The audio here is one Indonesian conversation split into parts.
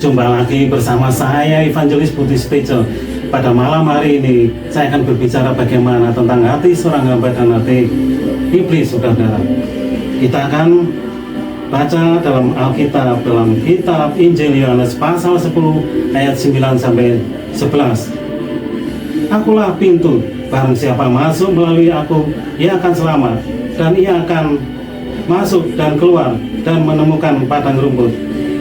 Jumpa lagi bersama saya Evangelis Budi Setijo. Pada malam hari ini saya akan berbicara bagaimana tentang hati seorang hamba dan hati iblis, saudara. Kita akan baca dalam Alkitab, dalam kitab Injil Yohanes pasal 10 ayat 9 sampai 11. Akulah pintu, barang siapa masuk melalui aku, ia akan selamat, dan ia akan masuk dan keluar dan menemukan padang rumput.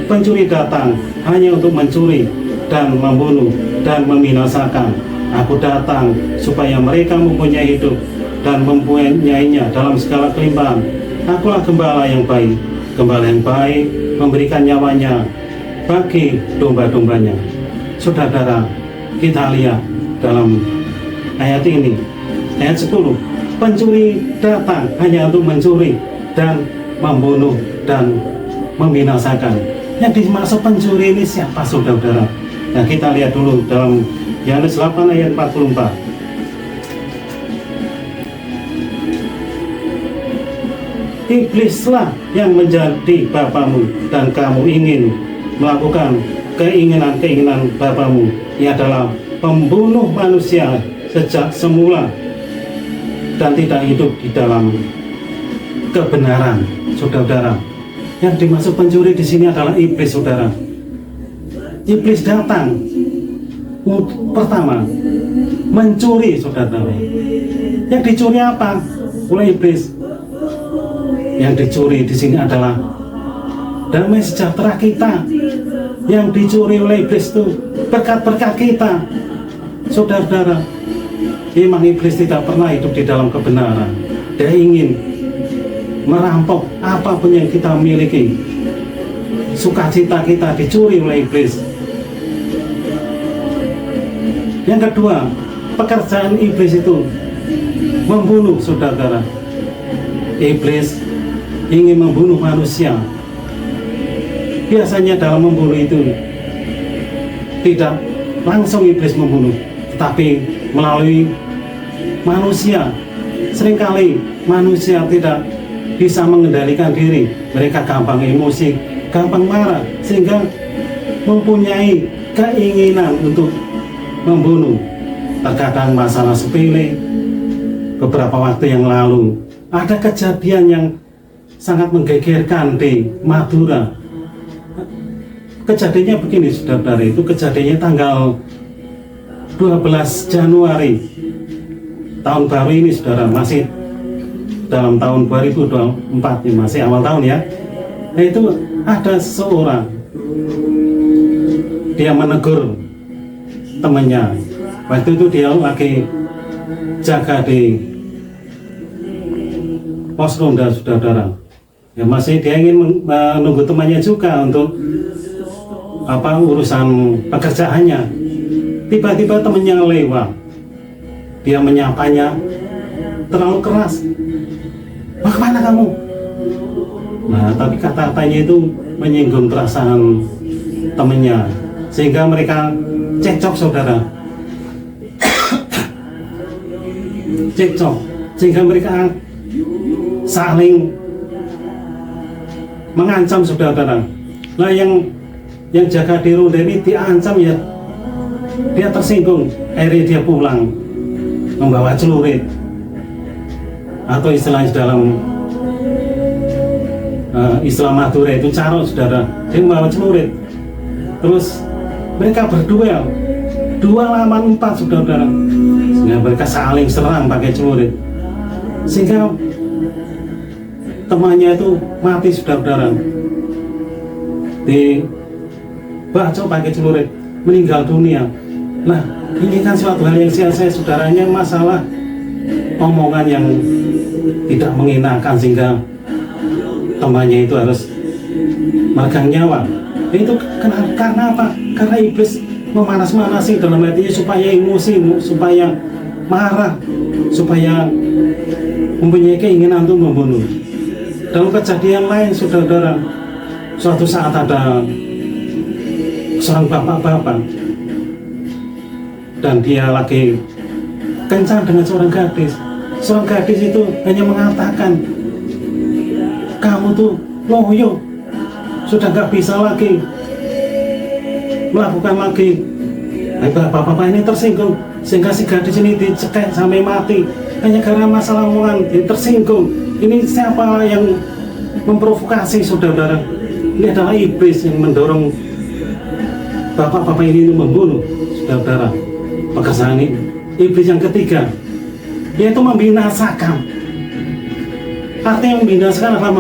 Pencuri datang hanya untuk mencuri dan membunuh dan membinasakan. Aku datang supaya mereka mempunyai hidup dan mempunyainya dalam segala kelimpahan. Akulah gembala yang baik. Gembala yang baik memberikan nyawanya bagi domba-dombanya. Saudara, kita lihat dalam ayat ini, ayat 10. Pencuri datang hanya untuk mencuri dan membunuh dan membinasakan. Yang dimaksud pencuri ini siapa, saudara? Nah, kita lihat dulu dalam Yohanes 8 ayat 44. Iblislah yang menjadi bapamu, dan kamu ingin melakukan keinginan-keinginan bapamu. Ia adalah pembunuh manusia sejak semula dan tidak hidup di dalam kebenaran, saudara. Yang dimaksud pencuri di sini adalah iblis, saudara. Iblis datang pertama mencuri, saudara. Yang dicuri apa oleh iblis? Yang dicuri di sini adalah damai sejahtera kita. Yang dicuri oleh iblis itu berkat-berkat kita, saudara. Memang iblis tidak pernah hidup di dalam kebenaran. Dia ingin merampok apapun yang kita miliki. Sukacita kita dicuri oleh iblis. Yang kedua, pekerjaan iblis itu membunuh, saudara. Iblis ingin membunuh manusia. Biasanya dalam membunuh itu tidak langsung iblis membunuh, tetapi melalui manusia. Seringkali manusia tidak bisa mengendalikan diri. Mereka gampang emosi, gampang marah, sehingga mempunyai keinginan untuk membunuh. Terkadang masalah sepele. Beberapa waktu yang lalu ada kejadian yang sangat menggegerkan di Madura. Kejadiannya begini, saudara. Itu kejadiannya tanggal 12 Januari tahun baru ini, saudara. Masih dalam tahun 2024, masih awal tahun ya. Nah, itu ada seseorang, dia menegur temannya. Waktu itu dia lagi jaga di pos ronda, saudara. Ya, masih dia ingin menunggu temannya juga untuk urusan pekerjaannya. Tiba-tiba temannya lewat, dia menyapanya terlalu keras. "Mau kemana kamu?" Nah, tapi kata-katanya itu menyinggung perasaan temannya, sehingga mereka cekcok, saudara. Cekcok, sehingga mereka saling mengancam, saudara. Nah, yang jaga di ronda ini diancam, ya, dia tersinggung. Akhirnya dia pulang membawa celurit, atau istilahnya dalam istilah Madura itu carok, saudara. Dia membawa celurit. Terus mereka berduel 2 lawan 4, saudara. Sehingga mereka saling serang pakai celurit, sehingga temannya itu mati, saudara. Dibacok pakai celurit, meninggal dunia. Nah, ini kan suatu hal yang sia-sia, saudaranya. Masalah omongan yang tidak mengenakan, sehingga temannya itu harus meregang nyawa. Itu karena apa? Karena iblis memanas-manasi dalam hatinya supaya emosi, supaya marah, supaya mempunyai keinginan untuk membunuh. Dalam kejadian lain, saudara, suatu saat ada seorang bapak-bapak, dan dia lagi kencan dengan seorang gadis. Seorang gadis itu hanya mengatakan, "Kamu tuh loyo, sudah gak bisa lagi melakukan lagi. Bapak-bapak ini tersinggung sehingga si gadis ini dicekek sampai mati hanya karena masalah omongan. Dia tersinggung. Ini siapa yang memprovokasi saudara-saudara? Ini adalah iblis yang mendorong bapak-bapak ini membunuh saudara-saudara. Pekerjaan ini iblis yang ketiga, yaitu membinasakan. Artinya membinasakan adalah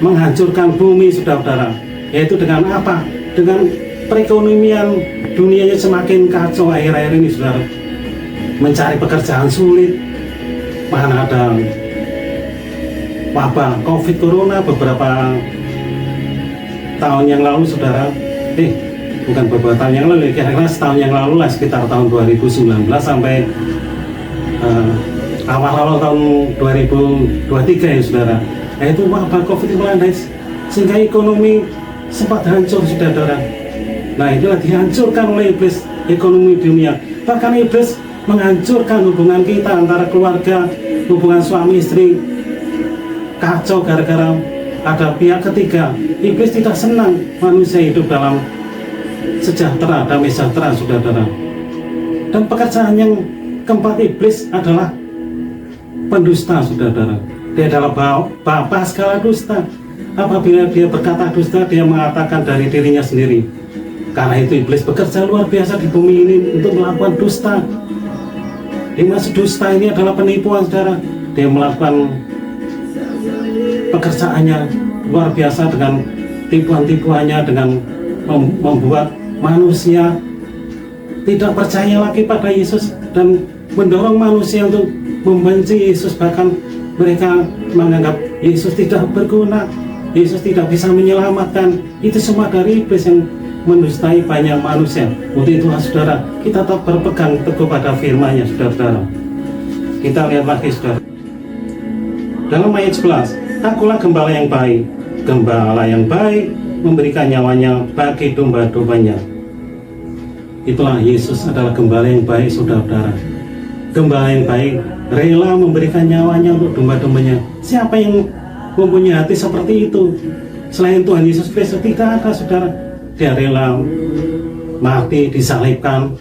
menghancurkan bumi saudara-saudara. Yaitu dengan apa? Dengan perekonomian dunianya semakin kacau akhir-akhir ini saudara. Mencari pekerjaan sulit, mana ada wabah COVID Corona beberapa tahun yang lalu saudara. Bukan beberapa tahun yang lalu, kira-kira setahun yang lalu lah, sekitar tahun 2019 sampai awal-awal tahun 2023 ya saudara. Itu wabah COVID melanda sehingga ekonomi sempat hancur saudara. Nah, itulah dihancurkan oleh iblis ekonomi dunia. Bahkan iblis menghancurkan hubungan kita antara keluarga, hubungan suami istri kacau gara-gara ada pihak ketiga. Iblis tidak senang manusia hidup dalam sejahtera, damai sejahtera saudara. Dan pekerjaan yang keempat iblis adalah pendusta saudara. Dia adalah bapa segala dusta. Apabila dia berkata dusta, dia mengatakan dari dirinya sendiri. Karena itu iblis bekerja luar biasa di bumi ini untuk melakukan dusta. Dimaksud dusta ini adalah penipuan saudara. Dia melakukan pekerjaannya luar biasa dengan tipuan-tipuannya, dengan membuat manusia tidak percaya lagi pada Yesus dan mendorong manusia untuk membenci Yesus. Bahkan mereka menganggap Yesus tidak berguna, Yesus tidak bisa menyelamatkan. Itu semua dari iblis yang mendustai banyak manusia. Untuk itulah saudara, kita tetap berpegang teguh pada firman-Nya saudara-saudara. Kita lihat lagi saudara. Dalam ayat 11, akulah gembala yang baik. Gembala yang baik memberikan nyawanya bagi domba-dombanya. Itulah Yesus adalah gembala yang baik saudara-saudara. Gembala yang baik rela memberikan nyawanya untuk domba-dombanya. Siapa yang mempunyai hati seperti itu selain Tuhan Yesus Kristus? Tidak ada saudara. Dia rela mati, disalibkan,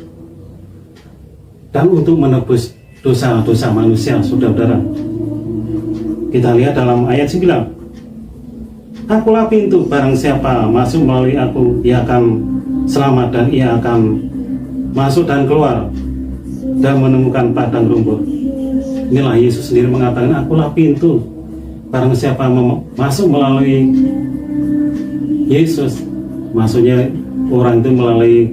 dan untuk menebus dosa-dosa manusia saudara-saudara. Kita lihat dalam ayat 9. Akulah pintu, barang siapa masuk melalui aku, ia akan selamat dan ia akan masuk dan keluar dan menemukan padang rumput. Inilah Yesus sendiri mengatakan, akulah pintu. Barang siapa masuk melalui Yesus, maksudnya orang itu melalui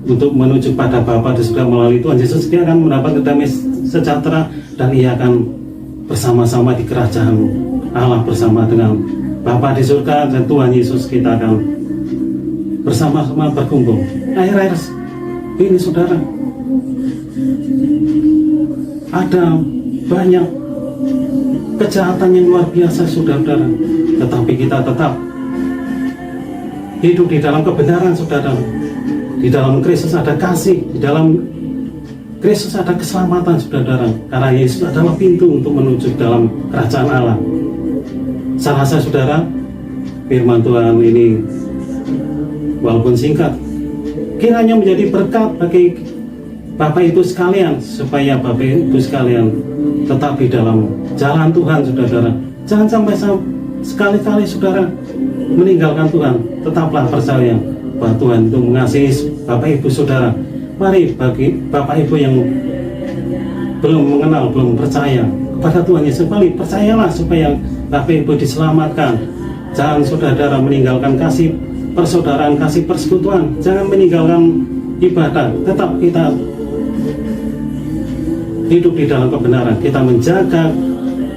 untuk menuju pada Bapa di surga melalui Tuhan Yesus, dia akan mendapat damai sejahtera dan ia akan bersama-sama di kerajaan Allah bersama dengan Bapa di surga dan Tuhan Yesus. Kita akan bersama-sama berkumpul. Akhir-akhir ini saudara, ada banyak kejahatan yang luar biasa saudara, tetapi kita tetap hidup di dalam kebenaran saudara. Di dalam Kristus ada kasih, di dalam Kristus ada keselamatan saudara, karena Yesus adalah pintu untuk menuju dalam kerajaan Allah. Saya rasa saudara, firman Tuhan ini walaupun singkat, kiranya menjadi berkat bagi Bapak Ibu sekalian, supaya Bapak Ibu sekalian tetap di dalam jalan Tuhan saudara. Jangan sampai sekali-kali saudara meninggalkan Tuhan. Tetaplah percaya bahwa Tuhan itu mengasihi Bapak Ibu saudara. Mari bagi Bapak Ibu yang belum mengenal, belum percaya kepada Tuhan Yesus, mari percayalah supaya Bapak Ibu diselamatkan. Jangan saudara meninggalkan kasih persaudaraan, kasih persekutuan. Jangan meninggalkan ibadah. Tetap kita hidup di dalam kebenaran. Kita menjaga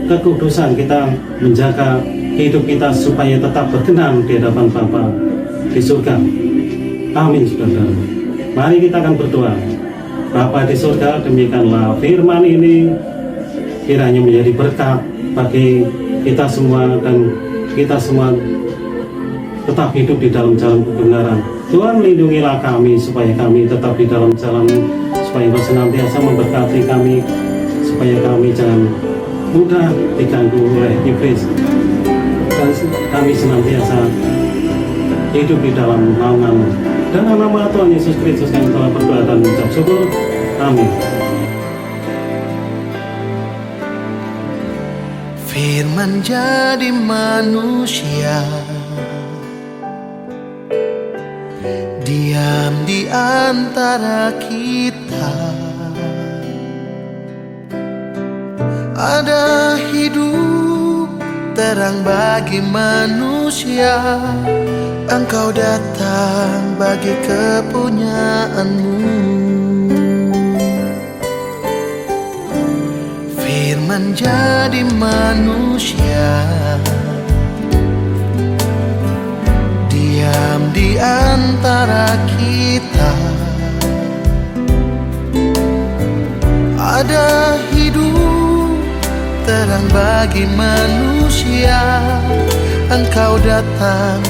kekudusan, kita menjaga hidup kita supaya tetap berkenan di hadapan Bapa di surga. Amin saudara. Mari kita akan berdoa. Bapa di surga, demikianlah firman ini kiranya menjadi berkat bagi kita semua, dan kita semua tetap hidup di dalam jalan kebenaran. Tuhan, lindungilah kami supaya kami tetap di dalam jalan, supaya Engkau senantiasa memberkati kami, supaya kami jangan mudah diganggu oleh iblis, dan kami senantiasa hidup di dalam naungan-Mu. Dalam nama Tuhan Yesus Kristus kami telah berdoa dan mengucap syukur. Amin. Firman jadi manusia, diam di antara kita. Ada hidup terang bagi manusia, Engkau datang bagi kepunyaan-Mu. Firman jadi manusia, diam di antara kita. Ada hidup terang bagi manusia, Engkau datang